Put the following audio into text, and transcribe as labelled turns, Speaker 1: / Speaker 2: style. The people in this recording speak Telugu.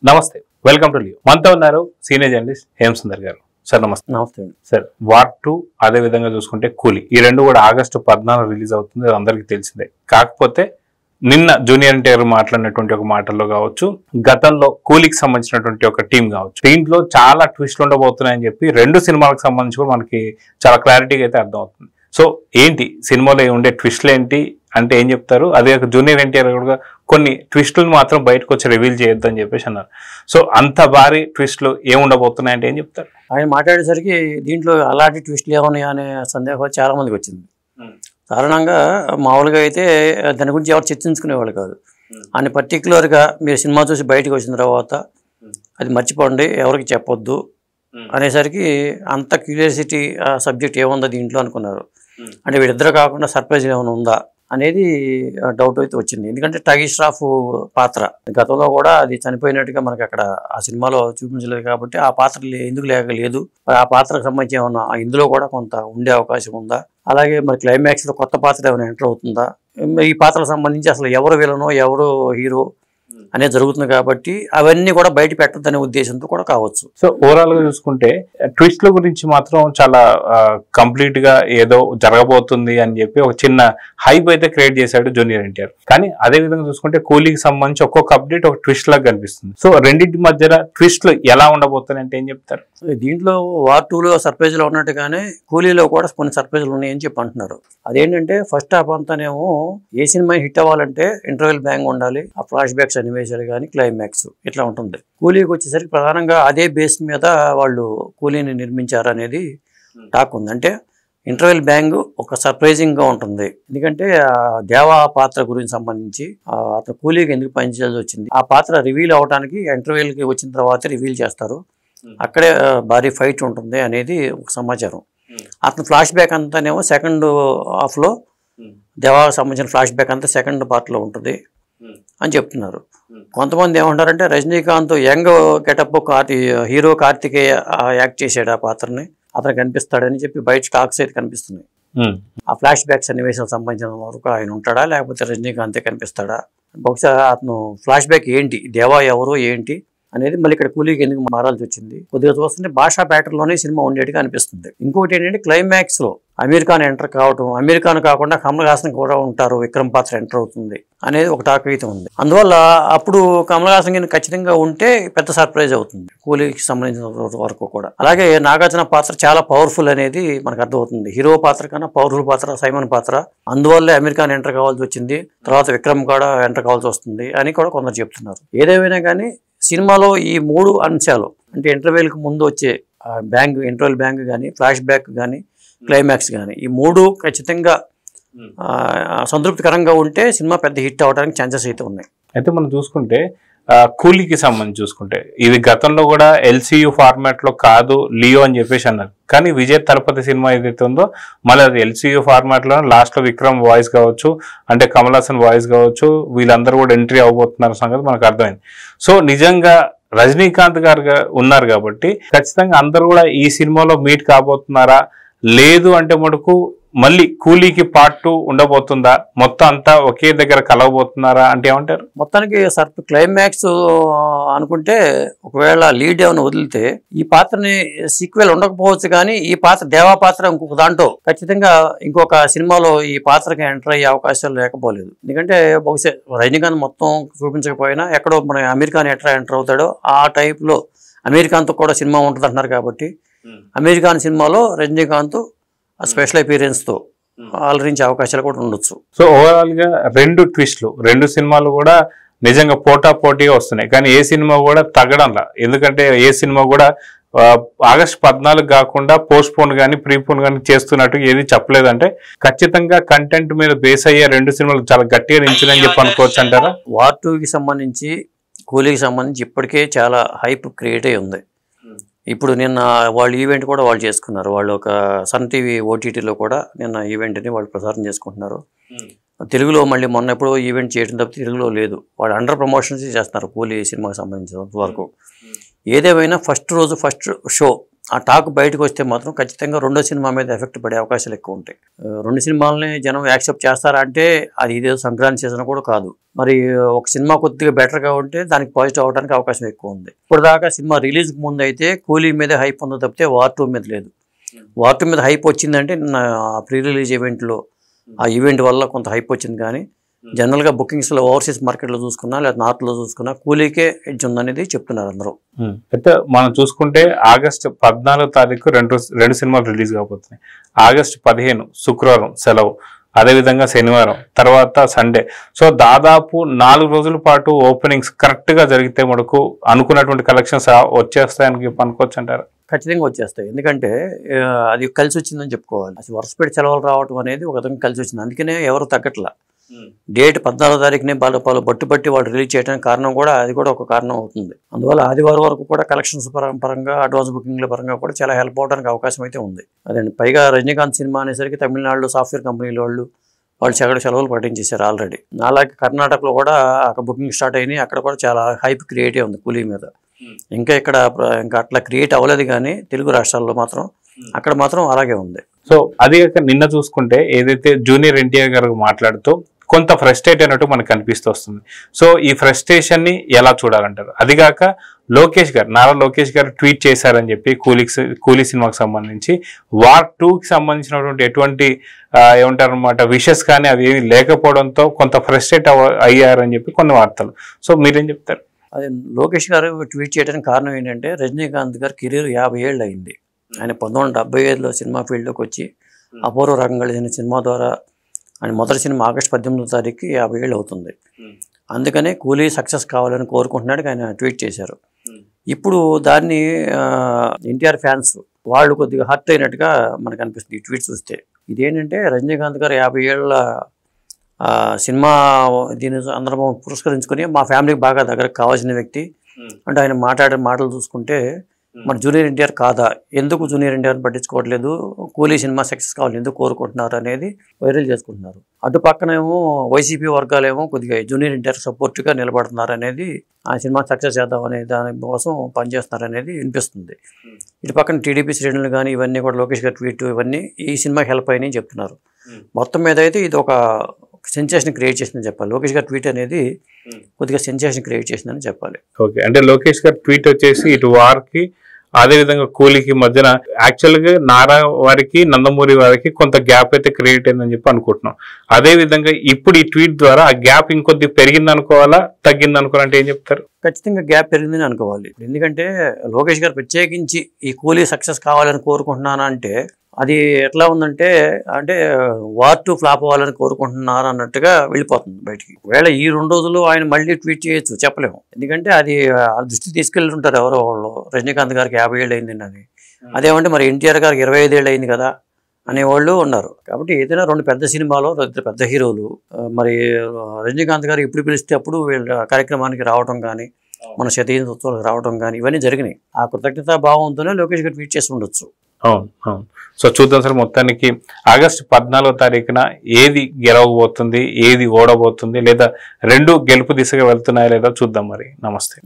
Speaker 1: నమస్తే, వెల్కమ్ టు లియో. మనతో ఉన్నారు సీనియర్ జర్నలిస్ట్ హేమసుందర్ గారు. సార్ నమస్తే.
Speaker 2: నమస్తే
Speaker 1: సార్, వార్ 2 అదే విధంగా చూసుకుంటే కూలీ, ఈ రెండు కూడా ఆగస్టు 14 రిలీజ్ అవుతుంది, అది అందరికీ తెలిసిందే. కాకపోతే నిన్న జూనియర్ ఎన్టీఆర్ మాట్లాడినటువంటి ఒక మాటల్లో కావచ్చు, గతంలో కూలీకి సంబంధించినటువంటి ఒక టీం కావచ్చు, దీంట్లో చాలా ట్విస్ట్లు ఉండబోతున్నాయని చెప్పి రెండు సినిమాలకు సంబంధించి కూడా మనకి చాలా క్లారిటీగా అయితే అర్థం అవుతుంది. సో ఏంటి సినిమాలో ఉండే ట్విస్ట్లు ఏంటి అంటే ఏం చెప్తారు? అదే జూనియర్ ఎన్టీఆర్ కూడా కొన్ని ట్విస్టులు మాత్రం బయటకు వచ్చి రివీల్ చేయొద్దు అని చెప్పేసి అన్నారు. సో అంత భారీ ట్విస్టులు ఏముండబోతున్నాయంటే ఏం చెప్తారు?
Speaker 2: ఆయన మాట్లాడేసరికి దీంట్లో అలాంటి ట్విస్టులు ఏమన్నాయి అనే సందేహం చాలా మందికి వచ్చింది. సాధారణంగా మామూలుగా అయితే దాని గురించి ఎవరు చర్చించుకునేవాళ్ళు కాదు. అని పర్టికులర్గా మీరు సినిమా చూసి బయటకు వచ్చిన తర్వాత అది మర్చిపోండి, ఎవరికి చెప్పొద్దు అనేసరికి అంత క్యూరియాసిటీ సబ్జెక్ట్ ఏముందో దీంట్లో అనుకున్నారు. అంటే వీళ్ళిద్దరు కాకుండా సర్ప్రైజ్ ఏమైనా ఉందా అనేది డౌట్ అయితే వచ్చింది. ఎందుకంటే టగీ ష్రాఫ్ పాత్ర గతంలో కూడా అది చనిపోయినట్టుగా మనకి అక్కడ ఆ సినిమాలో చూపించలేదు కాబట్టి ఆ పాత్ర ఎందుకు లేకలేదు, ఆ పాత్రకు సంబంధించి ఏమన్నా ఇందులో కూడా కొంత ఉండే అవకాశం ఉందా, అలాగే మరి క్లైమాక్స్లో కొత్త పాత్ర ఏమైనా ఎంటర్ అవుతుందా, ఈ పాత్రకు సంబంధించి అసలు ఎవరు విలనో ఎవరు హీరో అనేది జరుగుతుంది కాబట్టి అవన్నీ కూడా బయట పెట్టద్దనే ఉద్దేశంతో కూడా కావచ్చు.
Speaker 1: సో ఓవరాల్ గా చూసుకుంటే ట్విస్ట్ల గురించి మాత్రం చాలా కంప్లీట్ గా ఏదో జరగబోతుంది అని చెప్పి ఒక చిన్న హైప్ అయితే క్రియేట్ చేశాడు జూనియర్ ఎన్టీఆర్. కానీ అదే విధంగా చూసుకుంటే కూలీకి సంబంధించి ఒక్కొక్క అప్డేట్ ఒక ట్విస్ట్ లాగా కనిపిస్తుంది. సో రెండింటి మధ్య ట్విస్ట్లు ఎలా ఉండబోతున్నాయి అంటే ఏం చెప్తారు?
Speaker 2: దీంట్లో వార్ 2లో సర్ప్రైజ్లో ఉన్నట్టుగానే కూలీలో కూడా కొన్ని సర్ప్రైజ్లు ఉన్నాయని చెప్పి అంటున్నారు. అదేంటంటే ఫస్ట్ హాఫ్ అంతానేమో ఏ సినిమా హిట్ అవ్వాలంటే ఇంటర్వెల్ బ్యాంగ్ ఉండాలి, ఆ ఫ్లాష్ బ్యాక్స్ సన్నివేశాలు కానీ క్లైమాక్స్ ఇట్లా ఉంటుంది. కూలీకి వచ్చేసరికి ప్రధానంగా అదే బేస్ మీద వాళ్ళు కూలీని నిర్మించారు అనేది టాక్ ఉంది. అంటే ఇంటర్వెల్ బ్యాంగ్ ఒక సర్ప్రైజింగ్గా ఉంటుంది. ఎందుకంటే దేవా పాత్ర గురించి సంబంధించి అతను కూలీకి ఎందుకు పనిచేయాల్సి వచ్చింది, ఆ పాత్ర రివీల్ అవడానికి ఇంటర్వెల్కి వచ్చిన తర్వాత రివీల్ చేస్తారు, అక్కడే భారీ ఫైట్ ఉంటుంది అనేది ఒక సమాచారం. అతను ఫ్లాష్ బ్యాక్ అంతానేమో సెకండ్ హాఫ్లో దేవాకు సంబంధించిన ఫ్లాష్ బ్యాక్ అంతా సెకండ్ పార్ట్లో ఉంటుంది అని చెప్తున్నారు. కొంతమంది ఏమంటారంటే Rajinikanth young getup hero Karthikeya act చేసాడు ఆ పాత్రని, అతను కనిపిస్తాడని చెప్పి బయట స్టాక్స్ అయితే కనిపిస్తున్నాయి. ఆ ఫ్లాష్ బ్యాక్ సన్నివేశం సంబంధించిన వరకు ఆయన ఉంటాడా లేకపోతే రజనీకాంతే కనిపిస్తాడా, బహుశా అతను ఫ్లాష్ బ్యాక్ ఏంటి, దేవా ఎవరు ఏంటి అనేది మళ్ళీ ఇక్కడ కూలీకి ఎందుకు మారాల్సి వచ్చింది, కొద్దిగా చూస్తుంటే భాషా ప్యాటర్న్లోనే సినిమా ఉండేట్టుగా అనిపిస్తుంది. ఇంకోటి ఏంటంటే క్లైమాక్స్ లో అమీర్ ఖాన్ ఎంటర్ కావటం, అమీర్ ఖాన్ కాకుండా కమల్ హాసన్ కూడా ఉంటారు, విక్రమ్ పాత్ర ఎంటర్ అవుతుంది అనేది ఒక టాక్ అయితే ఉంది. అందువల్ల అప్పుడు కమల్ హాసన్ ఖచ్చితంగా ఉంటే పెద్ద సర్ప్రైజ్ అవుతుంది కూలీకి సంబంధించిన వరకు కూడా. అలాగే నాగార్జున పాత్ర చాలా పవర్ఫుల్ అనేది మనకు అర్థమవుతుంది. హీరో పాత్ర కన్నా పవర్ఫుల్ పాత్ర సైమన్ పాత్ర, అందువల్లే అమీర్ ఖాన్ ఎంటర్ కావాల్సి వచ్చింది, తర్వాత విక్రమ్ కూడా ఎంటర్ కావాల్సి వస్తుంది అని కూడా కొందరు చెప్తున్నారు. ఏదేమైనా కానీ సినిమాలో ఈ మూడు అంశాలు అంటే ఇంటర్వెల్కి ముందు వచ్చే బ్యాంక్, ఇంటర్వెల్ బ్యాంక్ కానీ, ఫ్లాష్ బ్యాక్ కానీ, క్లైమాక్స్ కానీ, ఈ మూడు ఖచ్చితంగా సంతృప్తికరంగా ఉంటే సినిమా పెద్ద హిట్ అవడానికి ఛాన్సెస్ అయితే ఉన్నాయి.
Speaker 1: అయితే మనం చూసుకుంటే కూలీకి సంబంధించి చూసుకుంటే ఇది గతంలో కూడా ఎల్సీయూ ఫార్మాట్ లో కాదు లియో అని చెప్పేసి అన్నారు. కానీ విజయ్ తలపతి సినిమా ఏదైతే ఉందో మళ్ళీ అది ఎల్సీయూ ఫార్మాట్ లో లాస్ట్ లో విక్రమ్ వాయిస్ కావచ్చు, అంటే కమల్ హాసన్ వాయిస్ కావచ్చు, వీళ్ళందరూ కూడా ఎంట్రీ అవబోతున్నారు సంగతి మనకు అర్థమైంది. సో నిజంగా రజనీకాంత్ గారు ఉన్నారు కాబట్టి ఖచ్చితంగా అందరూ కూడా ఈ సినిమాలో మీట్ కాబోతున్నారా, లేదు అంటే మటుకు మళ్ళీ కూలీకి పార్ట్ 2 ఉండబోతుందా, మొత్తం అంతా ఒకే దగ్గర కలవబోతున్నారా అంటే ఏమంటారు?
Speaker 2: మొత్తానికి క్లైమాక్స్ అనుకుంటే ఒకవేళ లీడ్ ఏమైనా వదిలితే ఈ పాత్రని సీక్వెల్ ఉండకపోవచ్చు, కానీ ఈ పాత్ర దేవా పాత్ర ఇంకొక దాంట్లో ఖచ్చితంగా ఇంకొక సినిమాలో ఈ పాత్రకి ఎంటర్ అయ్యే అవకాశాలు లేకపోలేదు. ఎందుకంటే బహుశా రజనీకాంత్ మొత్తం చూపించకపోయినా ఎక్కడో మన అమీర్ ఖాన్ ఎట్లా ఎంటర్ అవుతాడో ఆ టైప్లో అమీర్ ఖాన్తో కూడా సినిమా ఉంటుంది అంటున్నారు కాబట్టి అమీర్ ఖాన్ సినిమాలో రజనీకాంత్ స్పెషల్ అపీరెన్స్ తో అలరించే అవకాశాలు కూడా ఉండొచ్చు.
Speaker 1: సో ఓవరాల్ గా రెండు ట్విస్ట్లు, రెండు సినిమాలు కూడా నిజంగా పోటాపోటీగా వస్తున్నాయి. కానీ ఏ సినిమా కూడా తగ్గడంలా, ఎందుకంటే ఏ సినిమా కూడా ఆగస్టు 14 కాకుండా పోస్ట్ పోన్ కానీ ప్రీపోన్ కానీ చేస్తున్నట్టు ఏది చెప్పలేదంటే ఖచ్చితంగా కంటెంట్ మీద బేస్ అయ్యే రెండు సినిమాలు చాలా గట్టిగా నిలిచినని చెప్పి అనుకోవచ్చు అంటారా?
Speaker 2: వార్ 2కి సంబంధించి కూలీకి సంబంధించి ఇప్పటికే చాలా హైప్ క్రియేట్ అయి ఉంది. ఇప్పుడు నిన్న వాళ్ళు ఈవెంట్ కూడా వాళ్ళు చేసుకున్నారు. వాళ్ళు ఒక సన్ టీవీ ఓటీటీలో కూడా నిన్న ఈవెంట్ని వాళ్ళు ప్రసారం చేసుకుంటున్నారు. తెలుగులో మళ్ళీ మొన్న ఎప్పుడో ఈవెంట్ చేయడం తప్పితే తెలుగులో లేదు. వాళ్ళు అండర్ ప్రమోషన్స్ చేస్తున్నారు కూలీ సినిమాకి సంబంధించిన వరకు. ఏదేమైనా ఫస్ట్ రోజు ఫస్ట్ షో ఆ టాక్ బయటకు వస్తే మాత్రం ఖచ్చితంగా రెండో సినిమా మీద ఎఫెక్ట్ పడే అవకాశాలు ఎక్కువ ఉంటాయి. రెండు సినిమాలని జనం యాక్సెప్ట్ చేస్తారా అంటే అది ఇదేదో సంక్రాంతి సీజన్ కూడా కాదు. మరి ఒక సినిమా కొద్దిగా బెటర్గా ఉంటే దానికి పాజిటివ్ అవడానికి అవకాశం ఎక్కువ ఉంది. ఇప్పుడు దాకా సినిమా రిలీజ్కి ముందు అయితే కూలీ మీద హైప్ ఉందో తప్పితే వార్ 2 మీద లేదు. వార్ 2 మీద హైప్ వచ్చిందంటే ప్రీ రిలీజ్ ఈవెంట్లో ఆ ఈవెంట్ వల్ల కొంత హైప్ వచ్చింది. కానీ జనరల్గా బుకింగ్స్లో ఓవర్సీస్ మార్కెట్లో చూసుకున్నా లేదా నార్త్లో చూసుకున్నా కూలీకే ఎడ్జ్ ఉందనేది చెప్తున్నారు అందరూ.
Speaker 1: అయితే మనం చూసుకుంటే ఆగస్టు 14వ తారీఖు రెండు సినిమాలు రిలీజ్ కాబోతున్నాయి. ఆగస్టు 15 శుక్రవారం సెలవు, అదేవిధంగా శనివారం, తర్వాత సండే. సో దాదాపు 4 రోజుల పాటు ఓపెనింగ్స్ కరెక్ట్గా జరిగితే మనకు అనుకున్నటువంటి కలెక్షన్స్ వచ్చేస్తాయని అనుకోవచ్చు అంటారు.
Speaker 2: ఖచ్చితంగా వచ్చేస్తాయి. ఎందుకంటే అది కలిసి వచ్చిందని చెప్పుకోవాలి. అసలు వరుసపెట్టి సెలవులు రావడం అనేది ఒక విధంగా కలిసి వచ్చింది. అందుకనే ఎవరు తగ్గట్లా. డేట్ 14వ తారీఖునే వాళ్ళు బట్టి వాళ్ళు రిలీజ్ చేయడానికి కారణం కూడా అది కూడా ఒక కారణం అవుతుంది. అందువల్ల ఆదివారం వరకు కూడా కలెక్షన్స్ పరంగా అడ్వాన్స్ బుకింగ్ల పరంగా కూడా చాలా హెల్ప్ అవడానికి అవకాశం అయితే ఉంది. అదండి. పైగా రజనీకాంత్ సినిమా అనేసరికి తమిళనాడులో సాఫ్ట్వేర్ కంపెనీల వాళ్ళు సెలవులు ప్రకటించేశారు ఆల్రెడీ. అలాగే కర్ణాటకలో కూడా అక్కడ బుకింగ్ స్టార్ట్ అయినాయి. అక్కడ కూడా చాలా హైప్ క్రియేట్ ఉంది కూలీ మీద. ఇంకా అట్లా క్రియేట్ అవ్వలేదు. కానీ తెలుగు రాష్ట్రాల్లో మాత్రం అక్కడ మాత్రం అలాగే ఉంది.
Speaker 1: సో అది నిన్న చూసుకుంటే ఏదైతే జూనియర్ ఎన్టీఆర్ గారు మాట్లాడుతూ కొంత ఫ్రస్ట్రేట్ అయినట్టు మనకు కనిపిస్తూ వస్తుంది. సో ఈ ఫ్రస్ట్రేషన్ ని ఎలా చూడాలంటారు? అదిగాక నారా లోకేష్ గారు ట్వీట్ చేశారని చెప్పి కూలీ సినిమాకి సంబంధించి వార్ 2కి సంబంధించినటువంటి ఎటువంటి ఏమంటారనమాట విషెస్ కానీ అవి ఏమి లేకపోవడంతో కొంత ఫ్రస్ట్రేట్ అయ్యారని చెప్పి కొన్ని వార్తలు. సో మీరేం చెప్తారు?
Speaker 2: అదే లోకేష్ గారు ట్వీట్ చేయడానికి కారణం ఏంటంటే రజనీకాంత్ గారి కెరీర్ 50 ఏళ్ళు అయింది. ఆయన 1975లో సినిమా ఫీల్డ్లోకి వచ్చి అపూర్వ రకం కలిసిన సినిమా ద్వారా ఆయన మొదటి సినిమా ఆగస్టు 18వ తారీఖుకి 50 ఏళ్ళు అవుతుంది. అందుకనే కూలీ సక్సెస్ కావాలని కోరుకుంటున్నాడు ఆయన ట్వీట్ చేశారు. ఇప్పుడు దాన్ని ఎన్టీఆర్ ఫ్యాన్స్ వాళ్ళు కొద్దిగా హర్ట్ అయినట్టుగా మనకు అనిపిస్తుంది ఈ ట్వీట్ చూస్తే. ఇదేంటంటే రజనీకాంత్ గారు 50 ఏళ్ళ సినిమా దీని అందరం పురస్కరించుకొని మా ఫ్యామిలీకి బాగా దగ్గరకు కావాల్సిన వ్యక్తి అంటే ఆయన మాట్లాడే మాటలు చూసుకుంటే మరి జూనియర్ ఎన్టీఆర్ కాదా, ఎందుకు జూనియర్ ఎన్టీఆర్ని పట్టించుకోవట్లేదు, కూలీ సినిమా సక్సెస్ కావాలి ఎందుకు కోరుకుంటున్నారు అనేది వైరల్ చేసుకుంటున్నారు. అటు పక్కనేమో వైసీపీ వర్గాలేమో కొద్దిగా జూనియర్ ఎన్టీఆర్ సపోర్ట్గా నిలబడుతున్నారు అనేది, ఆ సినిమా సక్సెస్ చేద్దాం అనే దానికోసం పనిచేస్తున్నారు అనేది వినిపిస్తుంది. ఇటు పక్కన టీడీపీ శ్రేణులు కానీ ఇవన్నీ కూడా లోకేష్ గారి ట్వీట్ ఇవన్నీ ఈ సినిమాకి హెల్ప్ అయినాయి చెప్తున్నారు. మొత్తం మీద అయితే ఇది ఒక సెన్సేషన్ క్రియేట్ చేసిందని చెప్పాలి. లోకేష్ గారి ట్వీట్ అనేది కొద్దిగా సెన్సేషన్ క్రియేట్ చేసిందని చెప్పాలి.
Speaker 1: ఓకే, అంటే లోకేష్ గారి ట్వీట్ వచ్చేసి ఇటు వారికి అదేవిధంగా కూలీకి మధ్యన యాక్చువల్గా నారా వారికి నందమూరి వారికి కొంత గ్యాప్ అయితే క్రియేట్ అయిందని చెప్పి అనుకుంటున్నాం. అదేవిధంగా ఇప్పుడు ఈ ట్వీట్ ద్వారా ఆ గ్యాప్ ఇంకొద్ది పెరిగింది అనుకోవాలా తగ్గింది అనుకోవాలంటే ఏం చెప్తారు?
Speaker 2: ఖచ్చితంగా గ్యాప్ పెరిగిందని అనుకోవాలి. ఎందుకంటే లోకేష్ గారు ప్రత్యేకించి ఈ కూలీ సక్సెస్ కావాలని కోరుకుంటున్నాను అంటే అది ఎట్లా ఉందంటే వార్ 2 ఫ్లాప్ అవ్వాలని కోరుకుంటున్నారు అన్నట్టుగా వెళ్ళిపోతుంది బయటికి. ఒకవేళ ఈ 2 రోజులు ఆయన మళ్ళీ ట్వీట్ చేయొచ్చు, చెప్పలేము. ఎందుకంటే అది దృష్టి తీసుకెళ్ళి ఉంటారు ఎవరో వాళ్ళు. రజనీకాంత్ గారికి 50 ఏళ్ళు అయింది అది, అదేమంటే మరి ఎన్టీఆర్ గారికి 25 ఏళ్ళు అయింది కదా అనేవాళ్ళు ఉన్నారు. కాబట్టి ఏదైనా 2 పెద్ద సినిమాలో 2 పెద్ద హీరోలు, మరి రజనీకాంత్ గారు ఎప్పుడు పిలిస్తే అప్పుడు వీళ్ళ కార్యక్రమానికి రావడం కానీ మన శతీయోత్సవాలకు రావడం కానీ ఇవన్నీ జరిగినాయి. ఆ కృతజ్ఞతా భావంతోనే లోకేష్ గారు ట్వీట్ చేసి ఉండొచ్చు.
Speaker 1: అవును. సో చూద్దాం సార్, మొత్తానికి ఆగస్టు 14వ తారీఖున ఏది గెలవబోతుంది, ఏది ఓడబోతుంది, లేదా రెండు గెలుపు దిశగా వెళ్తున్నాయా లేదా చూద్దాం. మరి నమస్తే.